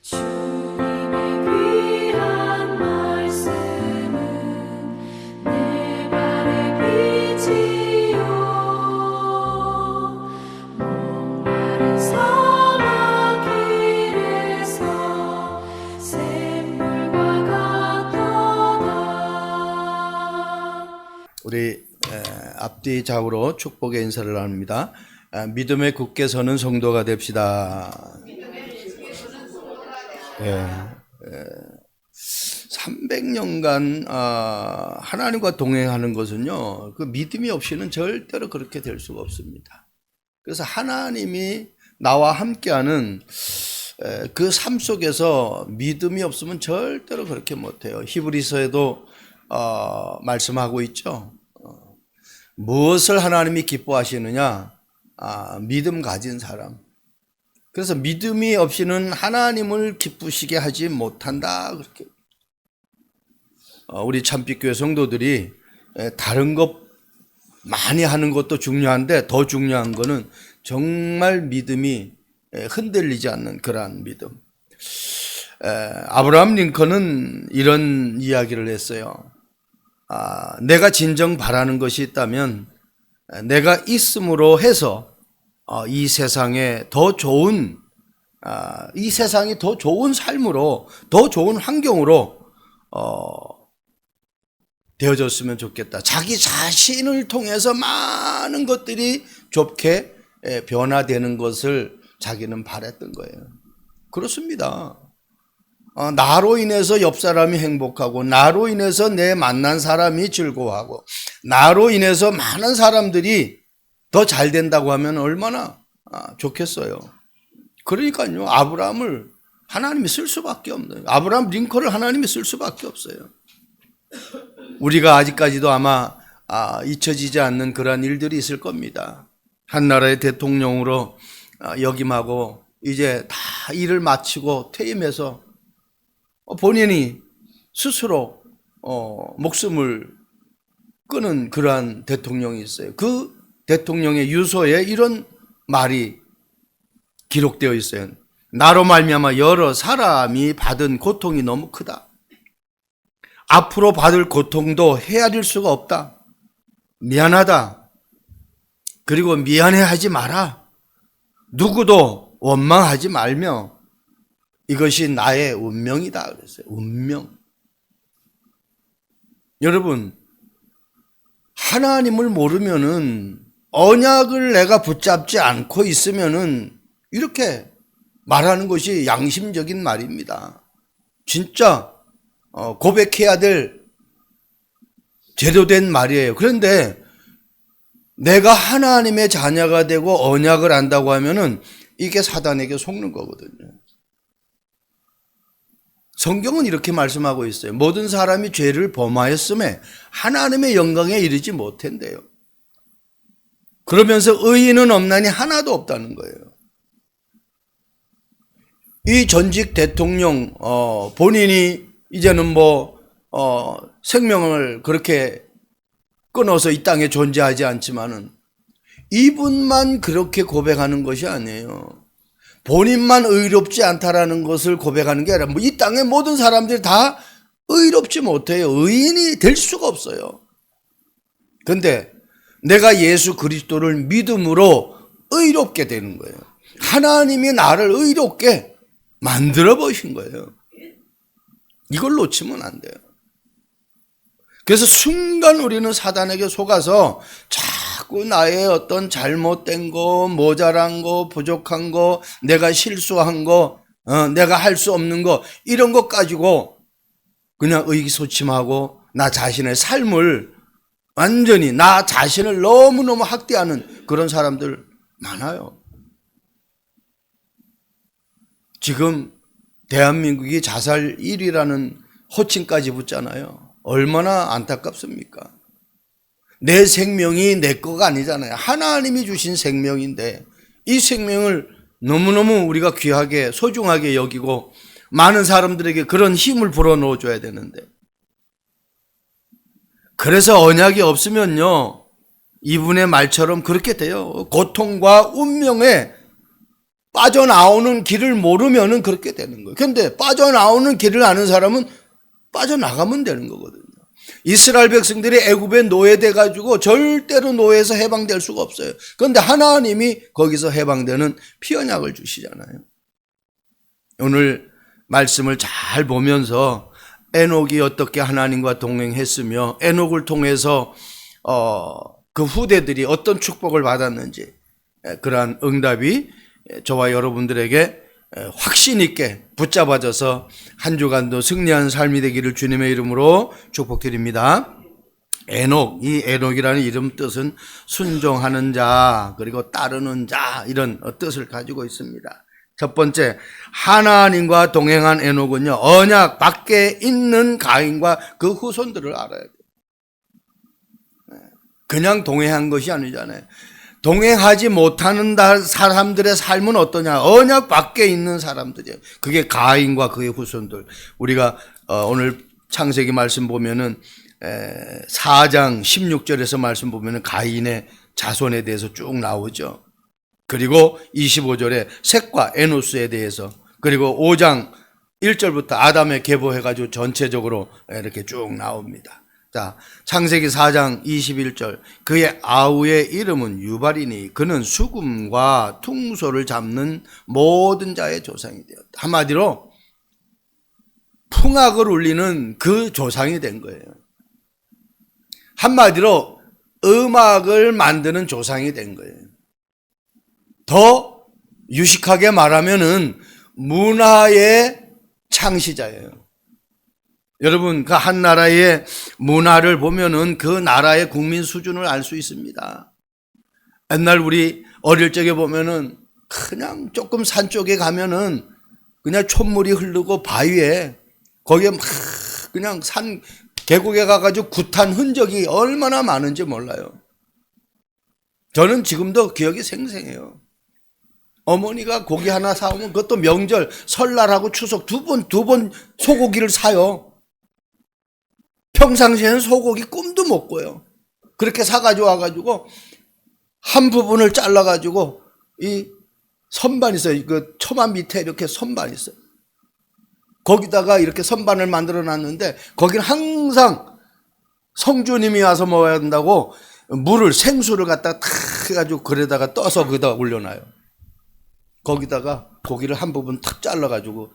주님의 귀한 말씀은 내 발의 빛이요 목마른 사막 길에서 샘물과 같도다. 우리 앞뒤 좌우로 축복의 인사를 나눕니다. 믿음에 굳게 서는 성도가 됩시다. 300년간 하나님과 동행하는 것은요, 그 믿음이 없이는 절대로 그렇게 될 수가 없습니다. 그래서 하나님이 나와 함께하는 그 삶 속에서 믿음이 없으면 절대로 그렇게 못해요. 히브리서에도 말씀하고 있죠. 무엇을 하나님이 기뻐하시느냐? 믿음 가진 사람. 그래서 믿음이 없이는 하나님을 기쁘시게 하지 못한다. 그렇게. 우리 참빛교회 성도들이 다른 것 많이 하는 것도 중요한데 더 중요한 거는 정말 믿음이 흔들리지 않는 그러한 믿음. 아브라함 링컨은 이런 이야기를 했어요. 내가 진정 바라는 것이 있다면 내가 있음으로 해서 이 세상에 더 좋은 이 세상이 더 좋은 삶으로 더 좋은 환경으로 되어졌으면 좋겠다. 자기 자신을 통해서 많은 것들이 좋게 변화되는 것을 자기는 바랬던 거예요. 그렇습니다. 나로 인해서 옆 사람이 행복하고 나로 인해서 내 만난 사람이 즐거워하고 나로 인해서 많은 사람들이 더 잘 된다고 하면 얼마나 좋겠어요. 그러니까요, 아브라함을 하나님이 쓸 수밖에 없는, 아브라함 링컨을 하나님이 쓸 수밖에 없어요. 우리가 아직까지도 아마 잊혀지지 않는 그러한 일들이 있을 겁니다. 한 나라의 대통령으로 역임하고 이제 다 일을 마치고 퇴임해서 본인이 스스로 목숨을 끊은 그러한 대통령이 있어요. 그 대통령의 유서에 이런 말이 기록되어 있어요. 나로 말미암아 여러 사람이 받은 고통이 너무 크다. 앞으로 받을 고통도 헤아릴 수가 없다. 미안하다. 그리고 미안해하지 마라. 누구도 원망하지 말며 이것이 나의 운명이다 그랬어요. 운명. 여러분, 하나님을 모르면은 언약을 내가 붙잡지 않고 있으면은 이렇게 말하는 것이 양심적인 말입니다. 진짜 고백해야 될 제대로 된 말이에요. 그런데 내가 하나님의 자녀가 되고 언약을 안다고 하면은 이게 사단에게 속는 거거든요. 성경은 이렇게 말씀하고 있어요. 모든 사람이 죄를 범하였음에 하나님의 영광에 이르지 못한대요. 그러면서 의인은 없나니 하나도 없다는 거예요. 이 전직 대통령 본인이 이제는 생명을 그렇게 끊어서 이 땅에 존재하지 않지만은 이분만 그렇게 고백하는 것이 아니에요. 본인만 의롭지 않다라는 것을 고백하는 게 아니라 이 땅의 모든 사람들이 다 의롭지 못해요. 의인이 될 수가 없어요. 그런데 내가 예수 그리스도를 믿음으로 의롭게 되는 거예요. 하나님이 나를 의롭게 만들어 보신 거예요. 이걸 놓치면 안 돼요. 그래서 순간 우리는 사단에게 속아서 자꾸 나의 어떤 잘못된 거, 모자란 거, 부족한 거, 내가 실수한 거, 내가 할 수 없는 거, 이런 것 가지고 그냥 의기소침하고 나 자신의 삶을 완전히 나 자신을 너무너무 학대하는 그런 사람들 많아요. 지금 대한민국이 자살 1위라는 호칭까지 붙잖아요. 얼마나 안타깝습니까? 내 생명이 내 거가 아니잖아요. 하나님이 주신 생명인데 이 생명을 너무너무 우리가 귀하게 소중하게 여기고 많은 사람들에게 그런 힘을 불어넣어 줘야 되는데, 그래서 언약이 없으면요 이분의 말처럼 그렇게 돼요. 고통과 운명에 빠져나오는 길을 모르면은 그렇게 되는 거예요. 그런데 빠져나오는 길을 아는 사람은 빠져나가면 되는 거거든요. 이스라엘 백성들이 애굽에 노예돼 가지고 절대로 노예에서 해방될 수가 없어요. 그런데 하나님이 거기서 해방되는 피언약을 주시잖아요. 오늘 말씀을 잘 보면서 에녹이 어떻게 하나님과 동행했으며 에녹을 통해서 그 후대들이 어떤 축복을 받았는지 그러한 응답이 저와 여러분들에게 확신 있게 붙잡아져서 한 주간도 승리한 삶이 되기를 주님의 이름으로 축복드립니다. 에녹, 이 에녹이라는 이름 뜻은 순종하는 자 그리고 따르는 자 이런 뜻을 가지고 있습니다. 첫 번째, 하나님과 동행한 에녹은요 언약 밖에 있는 가인과 그 후손들을 알아야 돼요. 그냥 동행한 것이 아니잖아요. 동행하지 못하는 사람들의 삶은 어떠냐? 언약 밖에 있는 사람들이에요. 그게 가인과 그의 후손들. 우리가 오늘 창세기 말씀 보면은 4장 16절에서 말씀 보면은 가인의 자손에 대해서 쭉 나오죠. 그리고 25절에 셋과 에노스에 대해서, 그리고 5장 1절부터 아담의 계보해가지고 전체적으로 이렇게 쭉 나옵니다. 자, 창세기 4장 21절, 그의 아우의 이름은 유발이니 그는 수금과 퉁소를 잡는 모든 자의 조상이 되었다. 한마디로 풍악을 울리는 그 조상이 된 거예요. 한마디로 음악을 만드는 조상이 된 거예요. 더 유식하게 말하면은 문화의 창시자예요. 여러분, 그 한 나라의 문화를 보면은 그 나라의 국민 수준을 알 수 있습니다. 옛날 우리 어릴 적에 보면은 그냥 조금 산 쪽에 가면은 그냥 촛물이 흐르고 바위에 거기에 막 그냥 산 계곡에 가가지고 굿한 흔적이 얼마나 많은지 몰라요. 저는 지금도 기억이 생생해요. 어머니가 고기 하나 사오면 그것도 명절, 설날하고 추석 두 번 소고기를 사요. 평상시에는 소고기 꿈도 못 꿔요. 그렇게 사가지고 와가지고 한 부분을 잘라가지고 이 선반 있어요. 그 처마 밑에 이렇게 선반 있어요. 거기다가 이렇게 선반을 만들어 놨는데 거기는 항상 성주님이 와서 먹어야 된다고 생수를 갖다가 탁 해가지고 그래다가 떠서 거기다 올려놔요. 거기다가 고기를 한 부분 탁 잘라가지고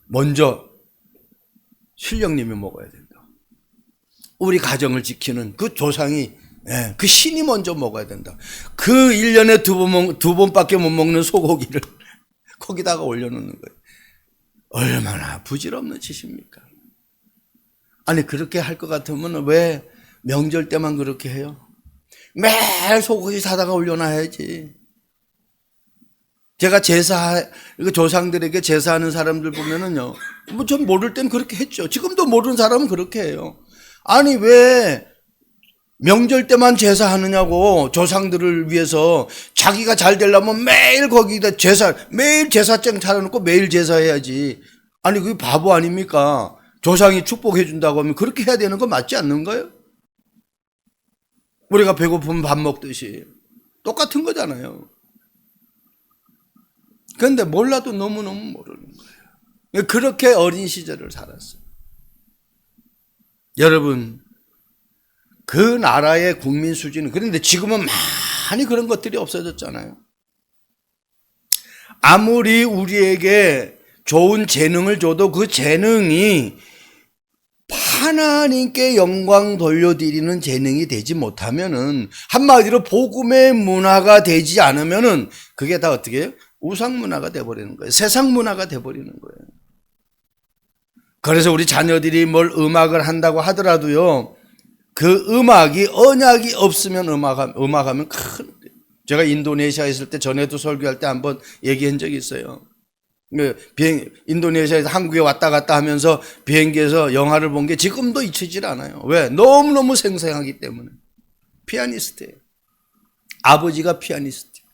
먼저 신령님이 먹어야 된다. 우리 가정을 지키는 그 조상이, 그 신이 먼저 먹어야 된다. 그 1년에 두 번밖에 못 먹는 소고기를 거기다가 올려놓는 거예요. 얼마나 부질없는 짓입니까? 아니, 그렇게 할 것 같으면 왜 명절 때만 그렇게 해요? 매일 소고기 사다가 올려놔야지. 제가 조상들에게 제사하는 사람들 보면은요, 뭐 전 모를 땐 그렇게 했죠. 지금도 모르는 사람은 그렇게 해요. 아니, 왜 명절 때만 제사하느냐고, 조상들을 위해서 자기가 잘 되려면 매일 거기다 매일 제사장 차려놓고 매일 제사해야지. 아니, 그게 바보 아닙니까? 조상이 축복해준다고 하면 그렇게 해야 되는 거 맞지 않는 거예요? 우리가 배고프면 밥 먹듯이. 똑같은 거잖아요. 그런데 몰라도 너무너무 모르는 거예요. 그렇게 어린 시절을 살았어요. 여러분, 그 나라의 국민 수준은, 그런데 지금은 많이 그런 것들이 없어졌잖아요. 아무리 우리에게 좋은 재능을 줘도 그 재능이 하나님께 영광 돌려드리는 재능이 되지 못하면은, 한마디로 복음의 문화가 되지 않으면은 그게 다 어떻게 해요? 우상 문화가 돼버리는 거예요. 세상 문화가 돼버리는 거예요. 그래서 우리 자녀들이 뭘 음악을 한다고 하더라도요, 그 음악이 언약이 없으면 음악하면 큰, 제가 인도네시아에 있을 때 전에도 설교할 때 한번 얘기한 적이 있어요. 인도네시아에서 한국에 왔다 갔다 하면서 비행기에서 영화를 본 게 지금도 잊히질 않아요. 왜? 너무너무 생생하기 때문에. 피아니스트예요. 아버지가 피아니스트예요.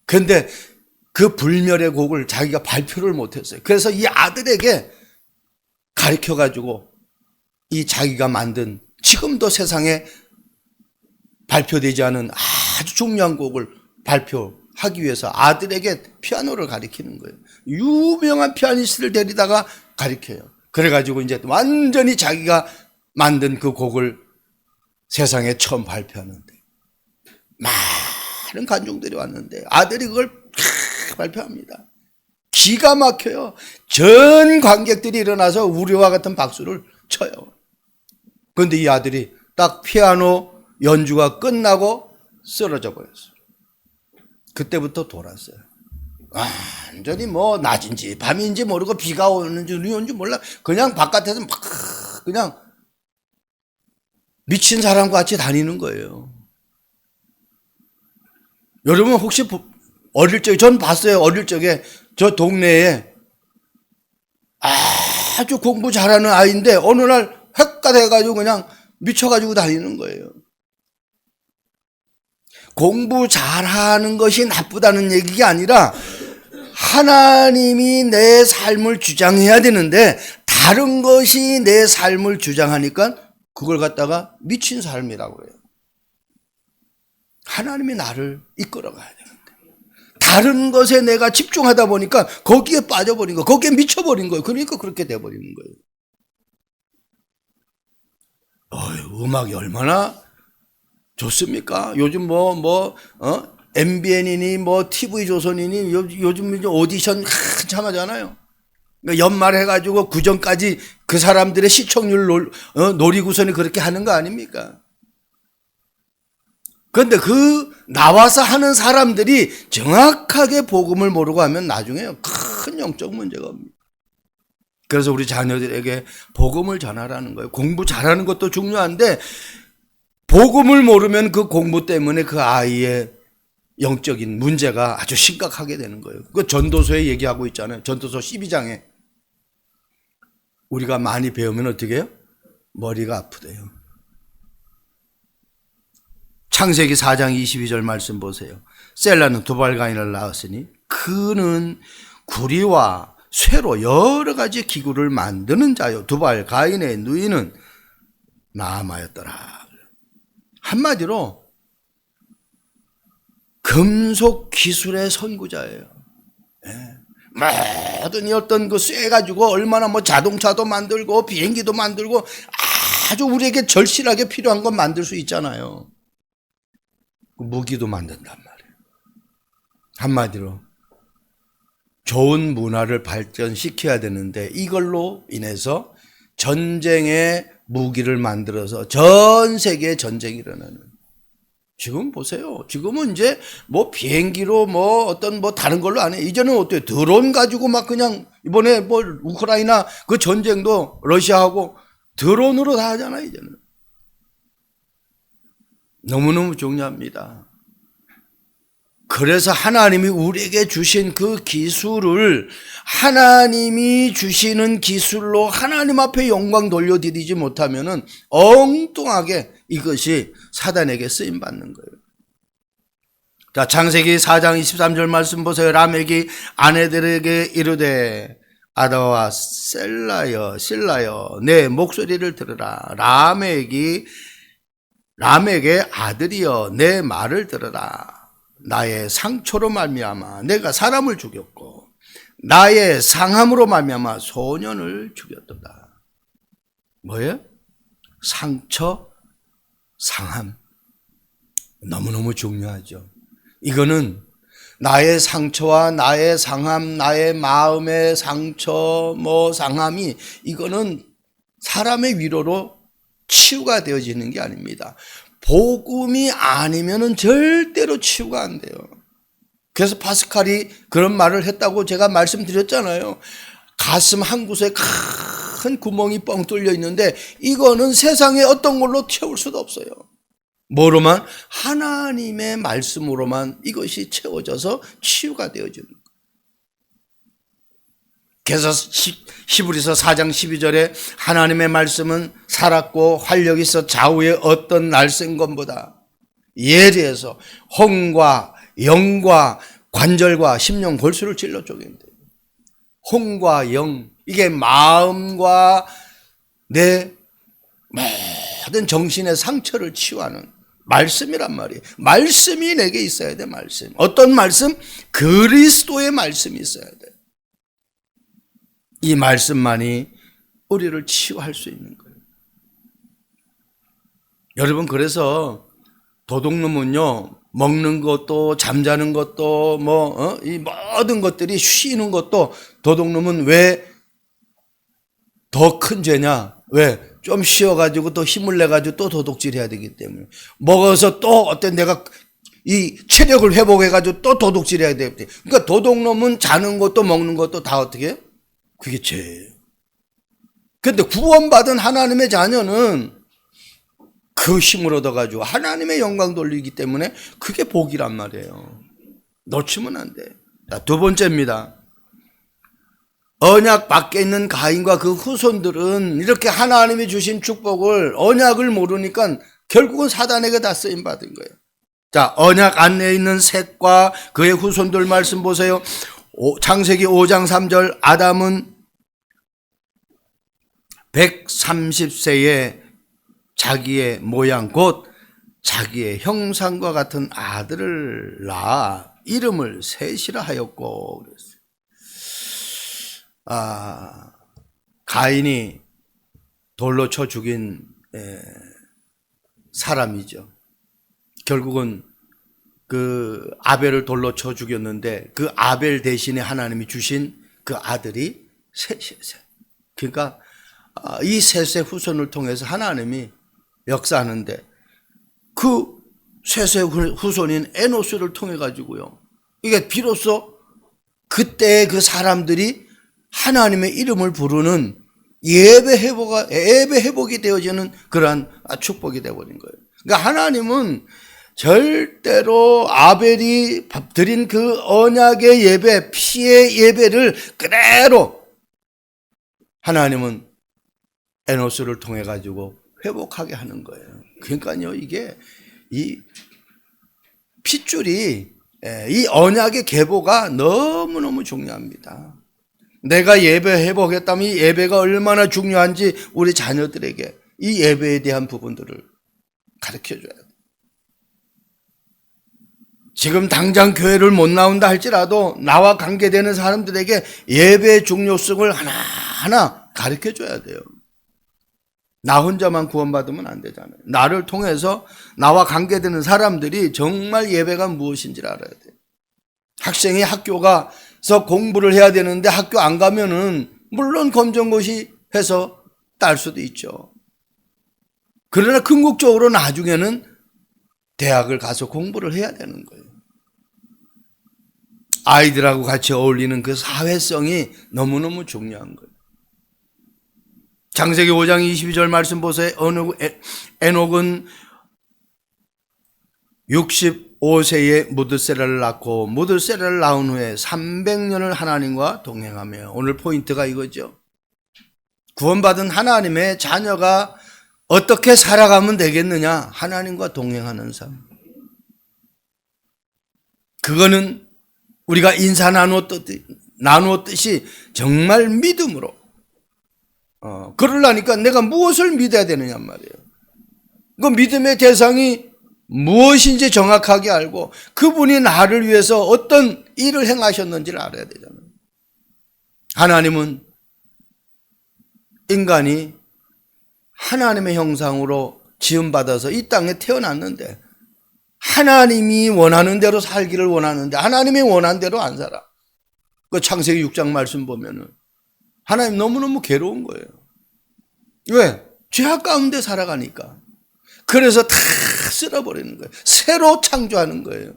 그런데 그 불멸의 곡을 자기가 발표를 못했어요. 그래서 이 아들에게 가르쳐가지고 이 자기가 만든, 지금도 세상에 발표되지 않은 아주 중요한 곡을 발표한 하기 위해서 아들에게 피아노를 가르치는 거예요. 유명한 피아니스트를 데리다가 가르쳐요. 그래가지고 이제 완전히 자기가 만든 그 곡을 세상에 처음 발표하는데 많은 관중들이 왔는데 아들이 그걸 발표합니다. 기가 막혀요. 전 관객들이 일어나서 우리와 같은 박수를 쳐요. 그런데 이 아들이 딱 피아노 연주가 끝나고 쓰러져 버렸어요. 그때부터 돌았어요. 완전히 뭐 낮인지 밤인지 모르고 비가 오는지 눈이 오는지 몰라. 그냥 바깥에서 막 그냥 미친 사람과 같이 다니는 거예요. 여러분 혹시 어릴 적에, 전 봤어요. 어릴 적에 저 동네에 아주 공부 잘하는 아이인데 어느 날 획가 돼가지고 그냥 미쳐가지고 다니는 거예요. 공부 잘하는 것이 나쁘다는 얘기가 아니라 하나님이 내 삶을 주장해야 되는데 다른 것이 내 삶을 주장하니까 그걸 갖다가 미친 삶이라고 해요. 하나님이 나를 이끌어가야 되는데 다른 것에 내가 집중하다 보니까 거기에 빠져버린 거, 거기에 미쳐버린 거예요. 그러니까 그렇게 돼버리는 거예요. 음악이 얼마나 좋습니까? 요즘 MBN이니 TV조선이니 요즘 이제 오디션 한참 하잖아요. 연말 해가지고 그전까지 그 사람들의 시청률 노리고선이 그렇게 하는 거 아닙니까? 그런데 나와서 하는 사람들이 정확하게 복음을 모르고 하면 나중에 큰 영적 문제가 옵니다. 그래서 우리 자녀들에게 복음을 전하라는 거예요. 공부 잘하는 것도 중요한데 복음을 모르면 그 공부 때문에 그 아이의 영적인 문제가 아주 심각하게 되는 거예요. 그 전도서에 얘기하고 있잖아요. 전도서 12장에 우리가 많이 배우면 어떻게 해요? 머리가 아프대요. 창세기 4장 22절 말씀 보세요. 셀라는 두발가인을 낳았으니 그는 구리와 쇠로 여러 가지 기구를 만드는 자요. 두발가인의 누이는 나아마였더라. 한마디로 금속 기술의 선구자예요. 모든 어떤 그 쇠가지고 얼마나 자동차도 만들고 비행기도 만들고 아주 우리에게 절실하게 필요한 건 만들 수 있잖아요. 무기도 만든단 말이에요. 한마디로 좋은 문화를 발전시켜야 되는데 이걸로 인해서 전쟁의 무기를 만들어서 전 세계에 전쟁이 일어나는. 지금 보세요. 지금은 이제 비행기로 다른 걸로 안 해. 이제는 어때요? 드론 가지고 막 그냥 이번에 우크라이나 그 전쟁도 러시아하고 드론으로 다 하잖아요, 이제는. 너무너무 중요합니다. 그래서 하나님이 우리에게 주신 그 기술을 하나님이 주시는 기술로 하나님 앞에 영광 돌려드리지 못하면은 엉뚱하게 이것이 사단에게 쓰임받는 거예요. 자, 창세기 4장 23절 말씀 보세요. 라멕이 아내들에게 이르되 아다와 실라여 내 목소리를 들으라. 라멕의 아들이여 내 말을 들으라. 나의 상처로 말미암아 내가 사람을 죽였고 나의 상함으로 말미암아 소년을 죽였도다. 뭐예요? 상처, 상함. 너무너무 중요하죠. 이거는 나의 상처와 나의 상함, 나의 마음의 상처, 상함이 이거는 사람의 위로로 치유가 되어지는 게 아닙니다. 복음이 아니면은 절대로 치유가 안 돼요. 그래서 파스칼이 그런 말을 했다고 제가 말씀드렸잖아요. 가슴 한 곳에 큰 구멍이 뻥 뚫려 있는데 이거는 세상에 어떤 걸로 채울 수도 없어요. 뭐로만? 하나님의 말씀으로만 이것이 채워져서 치유가 되어지는 거예요. 그래서 히브리서 4장 12절에 하나님의 말씀은 살았고 활력이 있어 좌우에 어떤 날쌘 것보다 예리해서 혼과 영과 관절과 심령 골수를 찔러 쪼갠대요. 혼과 영, 이게 마음과 내 모든 정신의 상처를 치유하는 말씀이란 말이에요. 말씀이 내게 있어야 돼, 말씀. 어떤 말씀? 그리스도의 말씀이 있어야 돼. 이 말씀만이 우리를 치유할 수 있는 거예요. 여러분, 그래서 도둑놈은요, 먹는 것도 잠자는 것도 이 모든 것들이 쉬는 것도 도둑놈은 왜 더 큰 죄냐? 왜? 좀 쉬어가지고 또 힘을 내가지고 또 도둑질 해야 되기 때문에. 먹어서 또 내가 이 체력을 회복해가지고 또 도둑질 해야 되기 때문에. 그러니까 도둑놈은 자는 것도 먹는 것도 다 어떻게 해요? 그게 죄예요. 근데 구원받은 하나님의 자녀는 그 힘을 얻어가지고 하나님의 영광 돌리기 때문에 그게 복이란 말이에요. 놓치면 안 돼. 자, 두 번째입니다. 언약 밖에 있는 가인과 그 후손들은 이렇게 하나님이 주신 축복을, 언약을 모르니까 결국은 사단에게 다 쓰임받은 거예요. 자, 언약 안내에 있는 셋과 그의 후손들 말씀 보세요. 창세기 5장 3절, 아담은 130세에 자기의 모양 곧 자기의 형상과 같은 아들을 낳아 이름을 셋이라 하였고 그랬어요. 가인이 돌로 쳐 죽인 사람이죠. 결국은 그 아벨을 돌로 쳐 죽였는데 그 아벨 대신에 하나님이 주신 그 아들이 셋이에요. 그러니까 이 셋의 후손을 통해서 하나님이 역사하는데 그 셋의 후손인 에노스를 통해 가지고요, 이게 비로소 그때의 그 사람들이 하나님의 이름을 부르는 예배 회복이 되어지는 그러한 축복이 되어버린 거예요. 그러니까 하나님은 절대로 아벨이 드린 그 언약의 예배, 피의 예배를 그대로 하나님은 에노스를 통해 가지고 회복하게 하는 거예요. 그러니까요, 이게 이 핏줄이, 이 언약의 계보가 너무너무 중요합니다. 내가 예배 회복했다면 이 예배가 얼마나 중요한지 우리 자녀들에게 이 예배에 대한 부분들을 가르쳐줘야 돼요. 지금 당장 교회를 못 나온다 할지라도 나와 관계되는 사람들에게 예배의 중요성을 하나하나 가르쳐줘야 돼요. 나 혼자만 구원받으면 안 되잖아요. 나를 통해서 나와 관계되는 사람들이 정말 예배가 무엇인지를 알아야 돼요. 학생이 학교 가서 공부를 해야 되는데 학교 안 가면은 물론 검정고시 해서 딸 수도 있죠. 그러나 궁극적으로 나중에는 대학을 가서 공부를 해야 되는 거예요. 아이들하고 같이 어울리는 그 사회성이 너무너무 중요한 거예요. 창세기 5장 22절 말씀 보세요. 에녹은 65세에 무드세라를 낳고 무드세라를 낳은 후에 300년을 하나님과 동행하며, 오늘 포인트가 이거죠. 구원받은 하나님의 자녀가 어떻게 살아가면 되겠느냐? 하나님과 동행하는 삶. 그거는 우리가 인사 나누었듯이 정말 믿음으로, 그러려니까 내가 무엇을 믿어야 되느냐 말이에요. 그 믿음의 대상이 무엇인지 정확하게 알고 그분이 나를 위해서 어떤 일을 행하셨는지를 알아야 되잖아요. 하나님은 인간이 하나님의 형상으로 지음받아서 이 땅에 태어났는데 하나님이 원하는 대로 살기를 원하는데 하나님이 원하는 대로 안 살아. 그 창세기 6장 말씀 보면은 하나님 너무너무 괴로운 거예요. 왜? 죄악 가운데 살아가니까. 그래서 다 쓸어버리는 거예요. 새로 창조하는 거예요.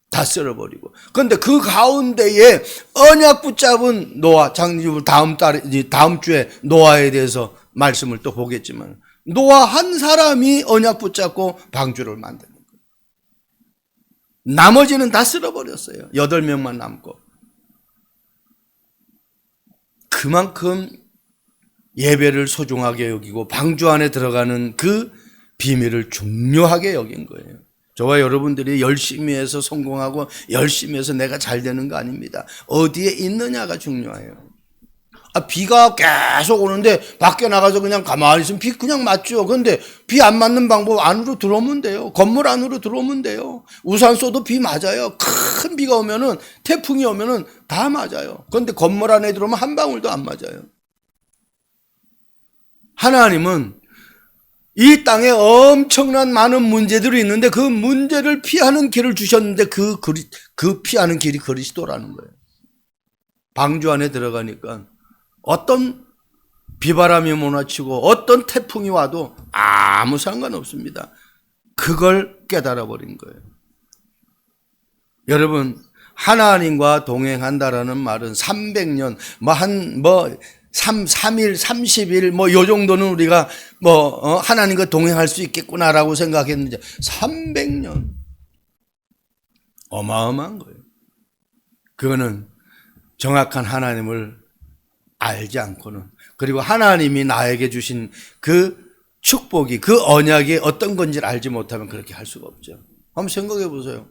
다 쓸어버리고. 그런데 그 가운데에 언약 붙잡은 노아, 다음 주에 노아에 대해서 말씀을 또 보겠지만, 노아 한 사람이 언약 붙잡고 방주를 만드는 거예요. 나머지는 다 쓸어버렸어요. 8명만 남고. 그만큼 예배를 소중하게 여기고 방주 안에 들어가는 그 비밀을 중요하게 여긴 거예요. 저와 여러분들이 열심히 해서 성공하고 열심히 해서 내가 잘 되는 거 아닙니다. 어디에 있느냐가 중요해요. 비가 계속 오는데 밖에 나가서 그냥 가만히 있으면 비 그냥 맞죠. 그런데 비 안 맞는 방법 안으로 들어오면 돼요. 건물 안으로 들어오면 돼요. 우산 써도 비 맞아요. 큰 비가 오면은 태풍이 오면은 다 맞아요. 그런데 건물 안에 들어오면 한 방울도 안 맞아요. 하나님은 이 땅에 엄청난 많은 문제들이 있는데 그 문제를 피하는 길을 주셨는데 그 피하는 길이 그리스도라는 거예요. 방주 안에 들어가니까 어떤 비바람이 몰아치고 어떤 태풍이 와도 아무 상관없습니다. 그걸 깨달아 버린 거예요. 여러분, 하나님과 동행한다라는 말은 300년, 3일, 30일, 요 정도는 우리가 하나님과 동행할 수 있겠구나라고 생각했는데, 300년. 어마어마한 거예요. 그거는 정확한 하나님을 알지 않고는, 그리고 하나님이 나에게 주신 그 축복이, 그 언약이 어떤 건지를 알지 못하면 그렇게 할 수가 없죠. 한번 생각해 보세요.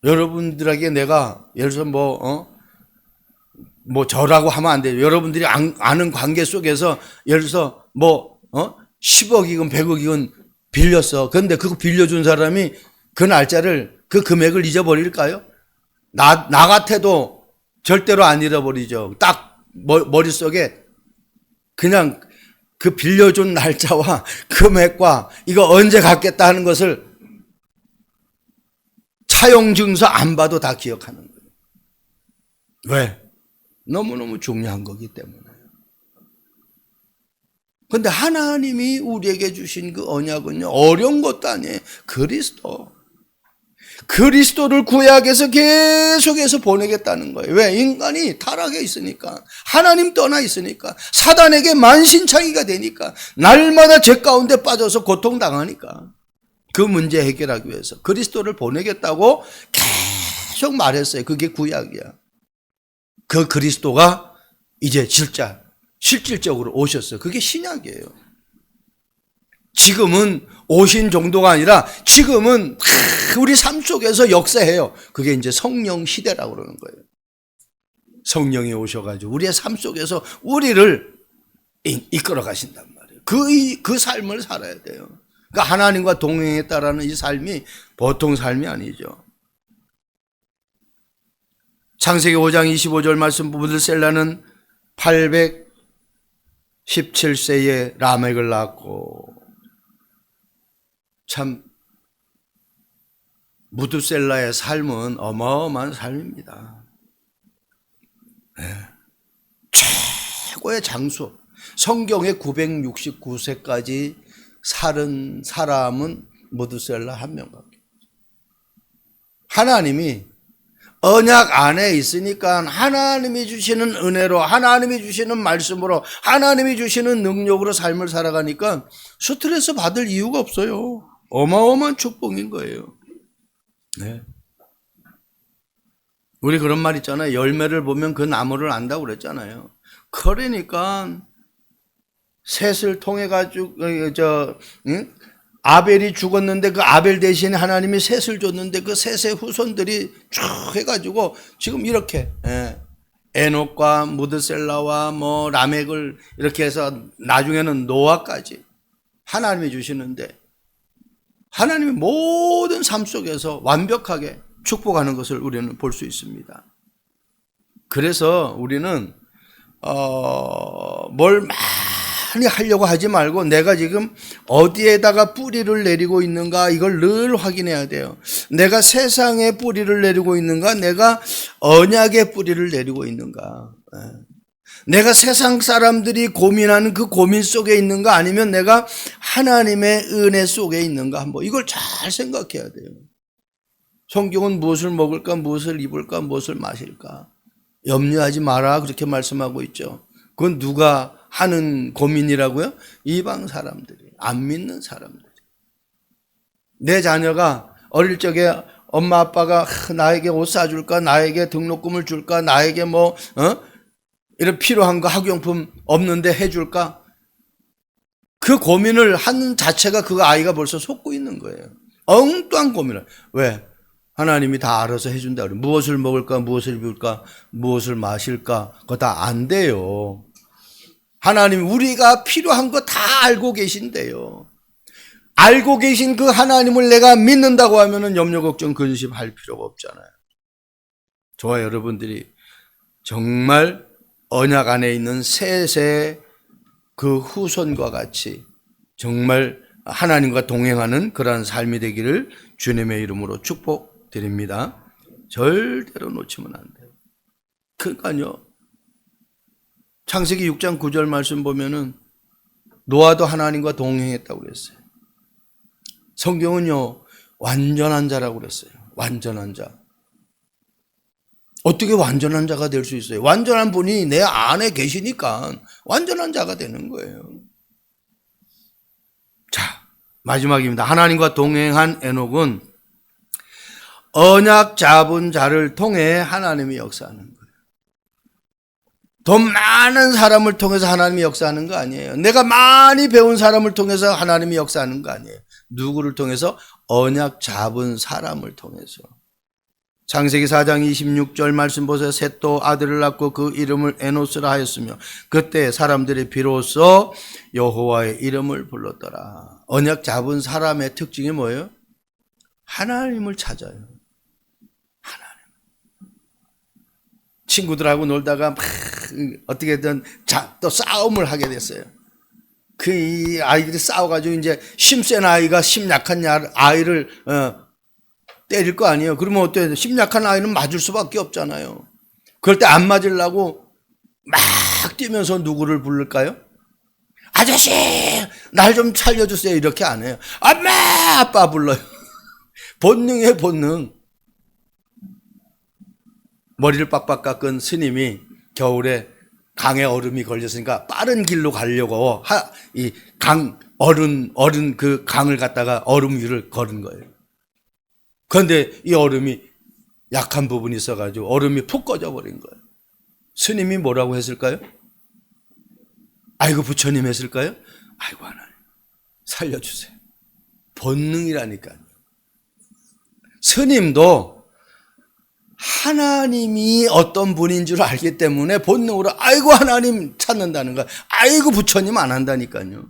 여러분들에게 내가 예를 들어서 저라고 하면 안 돼요. 여러분들이 아는 관계 속에서 예를 들어서 10억이건 100억이건 빌렸어. 그런데 그거 빌려준 사람이 그 날짜를, 그 금액을 잊어버릴까요? 나 같아도 절대로 안 잃어버리죠. 딱 머릿속에 그냥 그 빌려준 날짜와 금액과 이거 언제 갚겠다 하는 것을 차용증서 안 봐도 다 기억하는 거예요. 왜? 너무너무 중요한 거기 때문에. 그런데 하나님이 우리에게 주신 그 언약은요, 어려운 것도 아니에요. 그리스도를 구약에서 계속해서 보내겠다는 거예요. 왜? 인간이 타락해 있으니까, 하나님 떠나 있으니까, 사단에게 만신창이가 되니까, 날마다 죄 가운데 빠져서 고통당하니까, 그 문제 해결하기 위해서 그리스도를 보내겠다고 계속 말했어요. 그게 구약이야. 그 그리스도가 이제 실질적으로 오셨어요. 그게 신약이에요. 지금은 오신 정도가 아니라 지금은 우리 삶 속에서 역사해요. 그게 이제 성령 시대라고 그러는 거예요. 성령이 오셔가지고 우리의 삶 속에서 우리를 이끌어 가신단 말이에요. 그 삶을 살아야 돼요. 그러니까 하나님과 동행했다라는 이 삶이 보통 삶이 아니죠. 창세기 5장 25절 말씀, 무드셀라는 817세에 라멕을 낳았고, 참 무드셀라의 삶은 어마어마한 삶입니다. 네. 최고의 장수, 성경에 969세까지 살은 사람은 무드셀라 한 명밖에. 하나님이 언약 안에 있으니까 하나님이 주시는 은혜로, 하나님이 주시는 말씀으로, 하나님이 주시는 능력으로 삶을 살아가니까 스트레스 받을 이유가 없어요. 어마어마한 축복인 거예요. 네. 우리 그런 말 있잖아요. 열매를 보면 그 나무를 안다고 그랬잖아요. 그러니까 셋을 통해 가지고 아벨이 죽었는데 그 아벨 대신에 하나님이 셋을 줬는데 그 셋의 후손들이 쭉 해가지고 지금 이렇게 에녹과 무드셀라와 라멕을 이렇게 해서 나중에는 노아까지 하나님이 주시는데, 하나님이 모든 삶 속에서 완벽하게 축복하는 것을 우리는 볼 수 있습니다. 그래서 우리는 뭘 많이 하려고 하지 말고 내가 지금 어디에다가 뿌리를 내리고 있는가, 이걸 늘 확인해야 돼요. 내가 세상에 뿌리를 내리고 있는가, 내가 언약의 뿌리를 내리고 있는가, 내가 세상 사람들이 고민하는 그 고민 속에 있는가, 아니면 내가 하나님의 은혜 속에 있는가, 한번 이걸 잘 생각해야 돼요. 성경은 무엇을 먹을까, 무엇을 입을까, 무엇을 마실까 염려하지 마라, 그렇게 말씀하고 있죠. 그건 누가 하는 고민이라고요? 이방 사람들이, 안 믿는 사람들이. 내 자녀가 어릴 적에 엄마 아빠가 나에게 옷 사줄까, 나에게 등록금을 줄까, 나에게 이런 필요한 거 학용품 없는데 해줄까, 그 고민을 하는 자체가 그 아이가 벌써 속고 있는 거예요. 엉뚱한 고민을. 왜? 하나님이 다 알아서 해준다 그래요. 무엇을 먹을까, 무엇을 입을까, 무엇을 마실까, 그거 다 안 돼요. 하나님 우리가 필요한 거 다 알고 계신대요. 알고 계신 그 하나님을 내가 믿는다고 하면은 염려, 걱정, 근심할 필요가 없잖아요. 저와 여러분들이 정말 언약 안에 있는 셋의 그 후손과 같이 정말 하나님과 동행하는 그러한 삶이 되기를 주님의 이름으로 축복드립니다. 절대로 놓치면 안 돼요. 그러니까요. 창세기 6장 9절 말씀 보면은 노아도 하나님과 동행했다고 그랬어요. 성경은요, 완전한 자라고 그랬어요. 완전한 자. 어떻게 완전한 자가 될 수 있어요? 완전한 분이 내 안에 계시니까 완전한 자가 되는 거예요. 자, 마지막입니다. 하나님과 동행한 에녹은 언약 잡은 자를 통해 하나님이 역사하는 거예요. 더 많은 사람을 통해서 하나님이 역사하는 거 아니에요. 내가 많이 배운 사람을 통해서 하나님이 역사하는 거 아니에요. 누구를 통해서? 언약 잡은 사람을 통해서. 창세기 4장 26절 말씀 보세요. 셋도 아들을 낳고 그 이름을 에노스라 하였으며 그때 사람들이 비로소 여호와의 이름을 불렀더라. 언약 잡은 사람의 특징이 뭐예요? 하나님을 찾아요. 하나님. 친구들하고 놀다가 막 어떻게든 또 싸움을 하게 됐어요. 이 아이들이 싸워가지고 이제 힘센 아이가 힘 약한 아이를 때릴 거 아니에요. 그러면 어때요? 힘 약한 아이는 맞을 수밖에 없잖아요. 그럴 때 안 맞으려고 막 뛰면서 누구를 부를까요? 아저씨, 날 좀 살려주세요. 이렇게 안 해요. 엄마, 아빠 불러요. 본능이에요, 본능. 머리를 빡빡 깎은 스님이 겨울에 강에 얼음이 걸렸으니까 빠른 길로 가려고 이 얼음 그 강을 갖다가 얼음 위를 걸은 거예요. 그런데 이 얼음이 약한 부분이 있어가지고 얼음이 푹 꺼져버린 거예요. 스님이 뭐라고 했을까요? 아이고 부처님 했을까요? 아이고 하나님 살려주세요. 본능이라니까요. 스님도 하나님이 어떤 분인 줄 알기 때문에 본능으로 아이고 하나님 찾는다는 거야. 아이고 부처님 안 한다니까요.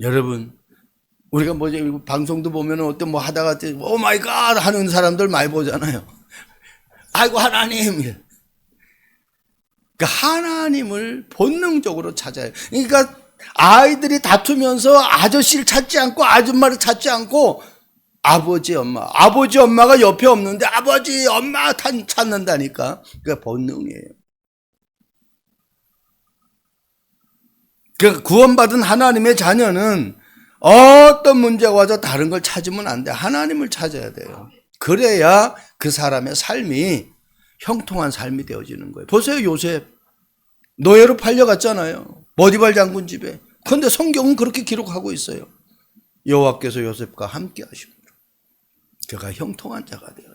여러분 우리가 뭐지 방송도 보면 어떤 뭐 하다가 오 마이 갓 하는 사람들 많이 보잖아요. 아이고 하나님. 그러니까 하나님을 본능적으로 찾아요. 그러니까 아이들이 다투면서 아저씨를 찾지 않고 아줌마를 찾지 않고 아버지 엄마가 옆에 없는데 아버지 엄마 찾는다니까. 그게 본능이에요. 그러니까 구원받은 하나님의 자녀는 어떤 문제가 와서 다른 걸 찾으면 안 돼. 하나님을 찾아야 돼요. 그래야 그 사람의 삶이 형통한 삶이 되어지는 거예요. 보세요, 요셉. 노예로 팔려갔잖아요. 보디발 장군 집에. 그런데 성경은 그렇게 기록하고 있어요. 여호와께서 요셉과 함께 하십니다. 그가 형통한 자가 되었다.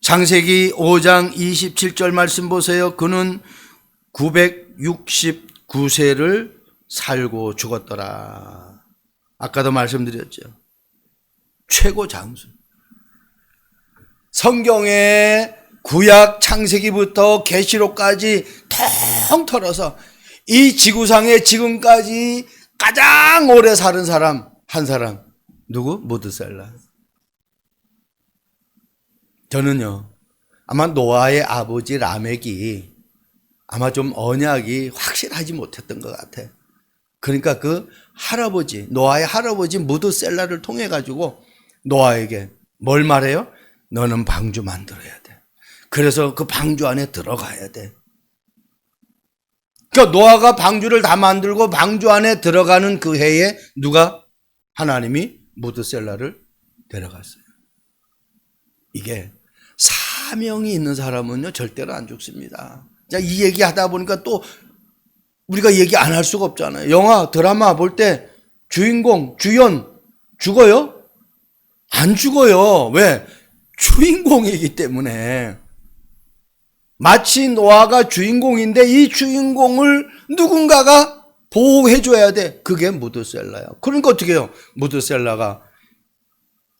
창세기 5장 27절 말씀 보세요. 그는 969세를 살고 죽었더라. 아까도 말씀드렸죠. 최고 장수. 성경의 구약 창세기부터 계시록까지 통틀어서 이 지구상에 지금까지 가장 오래 사는 사람 한 사람 누구? 무드셀라. 저는요 아마 노아의 아버지 라멕이 아마 좀 언약이 확실하지 못했던 것 같아. 그러니까 그 할아버지 노아의 할아버지 무드셀라를 통해 가지고 노아에게 뭘 말해요? 너는 방주 만들어야 돼. 그래서 그 방주 안에 들어가야 돼. 그러니까 노아가 방주를 다 만들고 방주 안에 들어가는 그 해에 누가? 하나님이 무드셀라를 데려갔어요. 이게 사명이 있는 사람은요 절대로 안 죽습니다. 자, 이 얘기 하다 보니까 또 우리가 얘기 안 할 수가 없잖아요. 영화 드라마 볼 때 주인공 주연 죽어요? 안 죽어요. 왜? 주인공이기 때문에. 마치 노아가 주인공인데 이 주인공을 누군가가 보호해줘야 돼. 그게 무드셀라야. 그러니까 어떻게 해요? 무드셀라가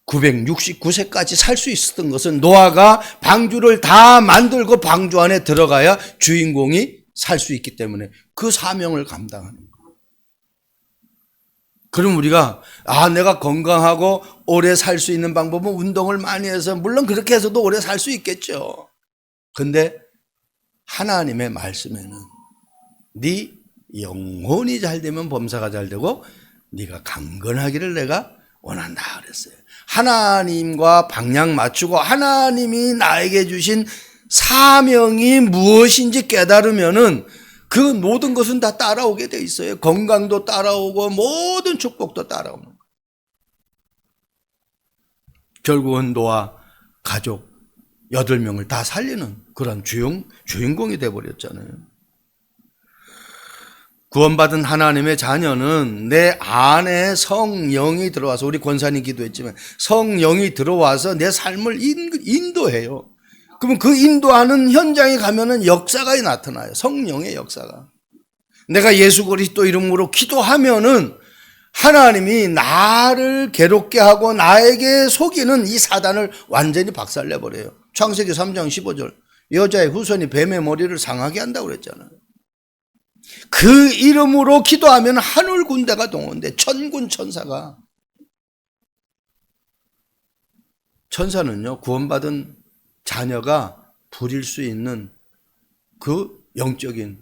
969세까지 살 수 있었던 것은 노아가 방주를 다 만들고 방주 안에 들어가야 주인공이 살 수 있기 때문에 그 사명을 감당하는 거예요. 그럼 우리가 내가 건강하고 오래 살 수 있는 방법은 운동을 많이 해서, 물론 그렇게 해서도 오래 살 수 있겠죠. 근데 하나님의 말씀에는 네 영혼이 잘 되면 범사가 잘 되고 네가 강건하기를 내가 원한다 그랬어요. 하나님과 방향 맞추고 하나님이 나에게 주신 사명이 무엇인지 깨달으면은 그 모든 것은 다 따라오게 돼 있어요. 건강도 따라오고 모든 축복도 따라오는 거예요. 결국은 노아 가족 8명을 다 살리는 그런 주인공이 돼버렸잖아요. 구원받은 하나님의 자녀는 내 안에 성령이 들어와서, 우리 권사님 기도했지만 성령이 들어와서 내 삶을 인도해요. 그러면 그 인도하는 현장에 가면은 역사가 나타나요. 성령의 역사가. 내가 예수 그리스도 이름으로 기도하면은 하나님이 나를 괴롭게 하고 나에게 속이는 이 사단을 완전히 박살내버려요. 창세기 3장 15절. 여자의 후손이 뱀의 머리를 상하게 한다고 그랬잖아요. 그 이름으로 기도하면 하늘 군대가 동원돼. 천군 천사가. 천사는요, 구원받은 자녀가 부릴 수 있는 그 영적인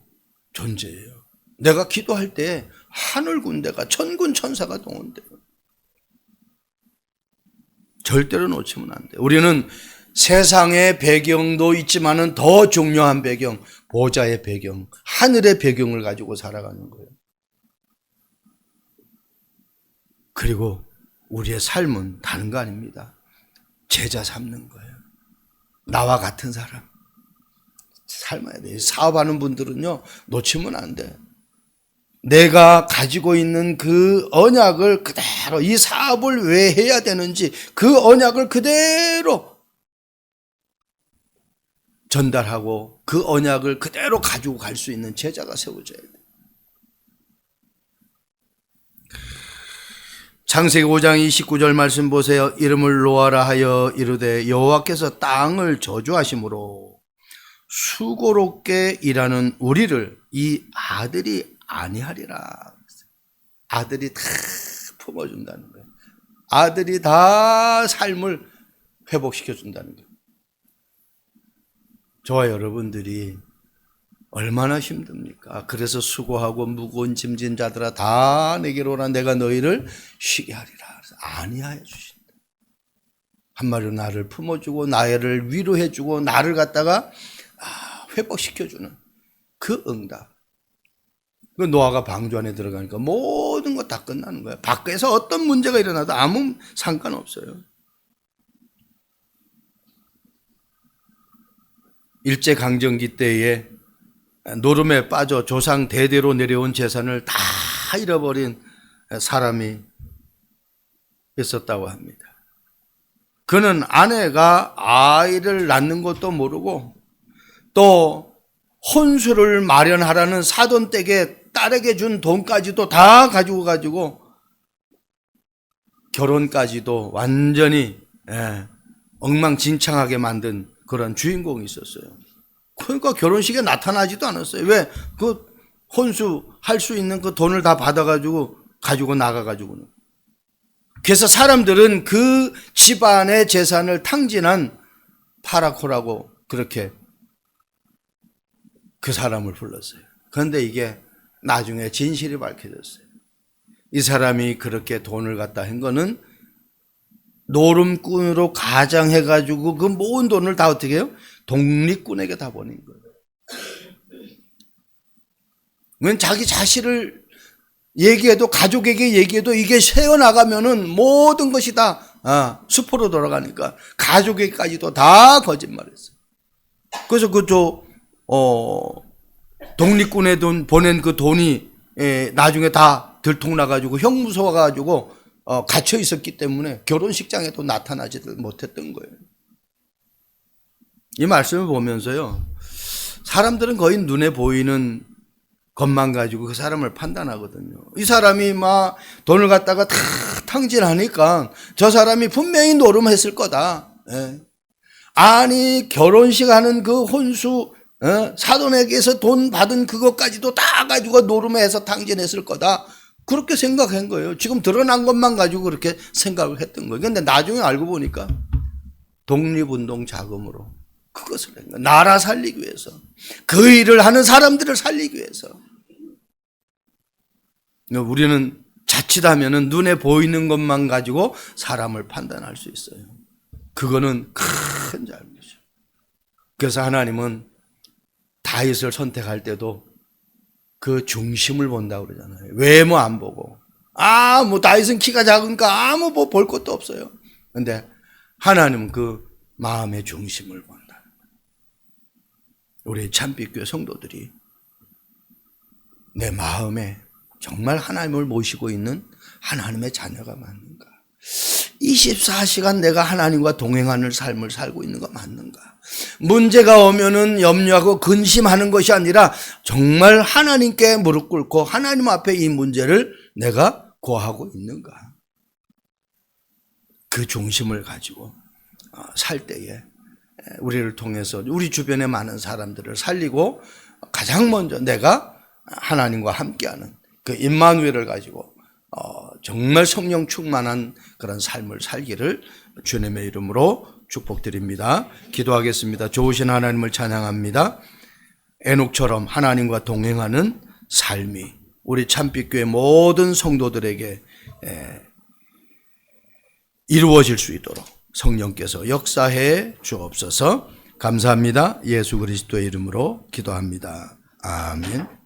존재예요. 내가 기도할 때 하늘 군대가, 천군 천사가 동원돼요. 절대로 놓치면 안 돼요. 우리는 세상의 배경도 있지만은 더 중요한 배경, 보좌의 배경, 하늘의 배경을 가지고 살아가는 거예요. 그리고 우리의 삶은 다른 거 아닙니다. 제자 삼는 거예요. 나와 같은 사람 삶아야 돼요. 사업하는 분들은요, 놓치면 안 돼. 내가 가지고 있는 그 언약을 그대로, 이 사업을 왜 해야 되는지 그 언약을 그대로 전달하고 그 언약을 그대로 가지고 갈 수 있는 제자가 세워져야 돼. 창세기 5장 29절 말씀 보세요. 이름을 노아라 하여 이르되 여호와께서 땅을 저주하심으로 수고롭게 일하는 우리를 이 아들이 아니하리라. 아들이 다 품어준다는 거예요. 아들이 다 삶을 회복시켜준다는 거예요. 저와 여러분들이 얼마나 힘듭니까? 그래서 수고하고 무거운 짐진 자들아 다 내게로 오라, 내가 너희를 쉬게 하리라. 그래서 아니하여 주신다. 한마디로 나를 품어주고 나를 위로해주고 나를 갖다가 회복시켜주는 그 응답. 그 노아가 방주 안에 들어가니까 모든 거 다 끝나는 거야. 밖에서 어떤 문제가 일어나도 아무 상관없어요. 일제강점기 때에 노름에 빠져 조상 대대로 내려온 재산을 다 잃어버린 사람이 있었다고 합니다. 그는 아내가 아이를 낳는 것도 모르고 또 혼수를 마련하라는 사돈댁에 딸에게 준 돈까지도 다 가지고 결혼까지도 완전히 엉망진창하게 만든 그런 주인공이 있었어요. 그러니까 결혼식에 나타나지도 않았어요. 왜? 그 혼수 할 수 있는 그 돈을 다 받아가지고 나가가지고는. 그래서 사람들은 그 집안의 재산을 탕진한 파라코라고 그렇게 그 사람을 불렀어요. 그런데 이게 나중에 진실이 밝혀졌어요. 이 사람이 그렇게 돈을 갖다 한 거는 노름꾼으로 가장해가지고 그 모은 돈을 다 어떻게 해요? 독립군에게 다 보낸 거예요. 왜? 자기 자신을 얘기해도, 가족에게 얘기해도 이게 새어나가면은 모든 것이 다 수포로 돌아가니까 가족에게까지도 다 거짓말했어요. 그래서 독립군에 돈 보낸 그 돈이 나중에 다 들통나가지고 형무소 와가지고 갇혀 있었기 때문에 결혼식장에도 나타나지 못했던 거예요. 이 말씀을 보면서요, 사람들은 거의 눈에 보이는 것만 가지고 그 사람을 판단하거든요. 이 사람이 막 돈을 갖다가 다 탕진하니까 저 사람이 분명히 노름했을 거다. 예. 아니 결혼식 하는 그 혼수 사돈에게서 돈 받은 그것까지도 다 가지고 노름해서 탕진했을 거다. 그렇게 생각한 거예요. 지금 드러난 것만 가지고 그렇게 생각을 했던 거예요. 근데 나중에 알고 보니까 독립운동 자금으로 그것을 한 거예요. 나라 살리기 위해서. 그 일을 하는 사람들을 살리기 위해서. 우리는 자칫하면 눈에 보이는 것만 가지고 사람을 판단할 수 있어요. 그거는 큰 잘못이죠. 그래서 하나님은 다윗을 선택할 때도 그 중심을 본다고 그러잖아요. 외모 안 보고. 뭐 다윗은 키가 작으니까 아무 뭐 볼 것도 없어요. 근데 하나님은 그 마음의 중심을 본다. 우리 참빛교회 성도들이 내 마음에 정말 하나님을 모시고 있는 하나님의 자녀가 맞는가? 24시간 내가 하나님과 동행하는 삶을 살고 있는 거 맞는가? 문제가 오면은 염려하고 근심하는 것이 아니라 정말 하나님께 무릎 꿇고 하나님 앞에 이 문제를 내가 고하고 있는가? 그 중심을 가지고 살 때에 우리를 통해서 우리 주변에 많은 사람들을 살리고 가장 먼저 내가 하나님과 함께하는 그 임마누엘을 가지고 정말 성령 충만한 그런 삶을 살기를 주님의 이름으로 축복드립니다. 기도하겠습니다. 좋으신 하나님을 찬양합니다. 에녹처럼 하나님과 동행하는 삶이 우리 참빛교회 모든 성도들에게 이루어질 수 있도록 성령께서 역사해 주옵소서. 감사합니다. 예수 그리스도의 이름으로 기도합니다. 아멘.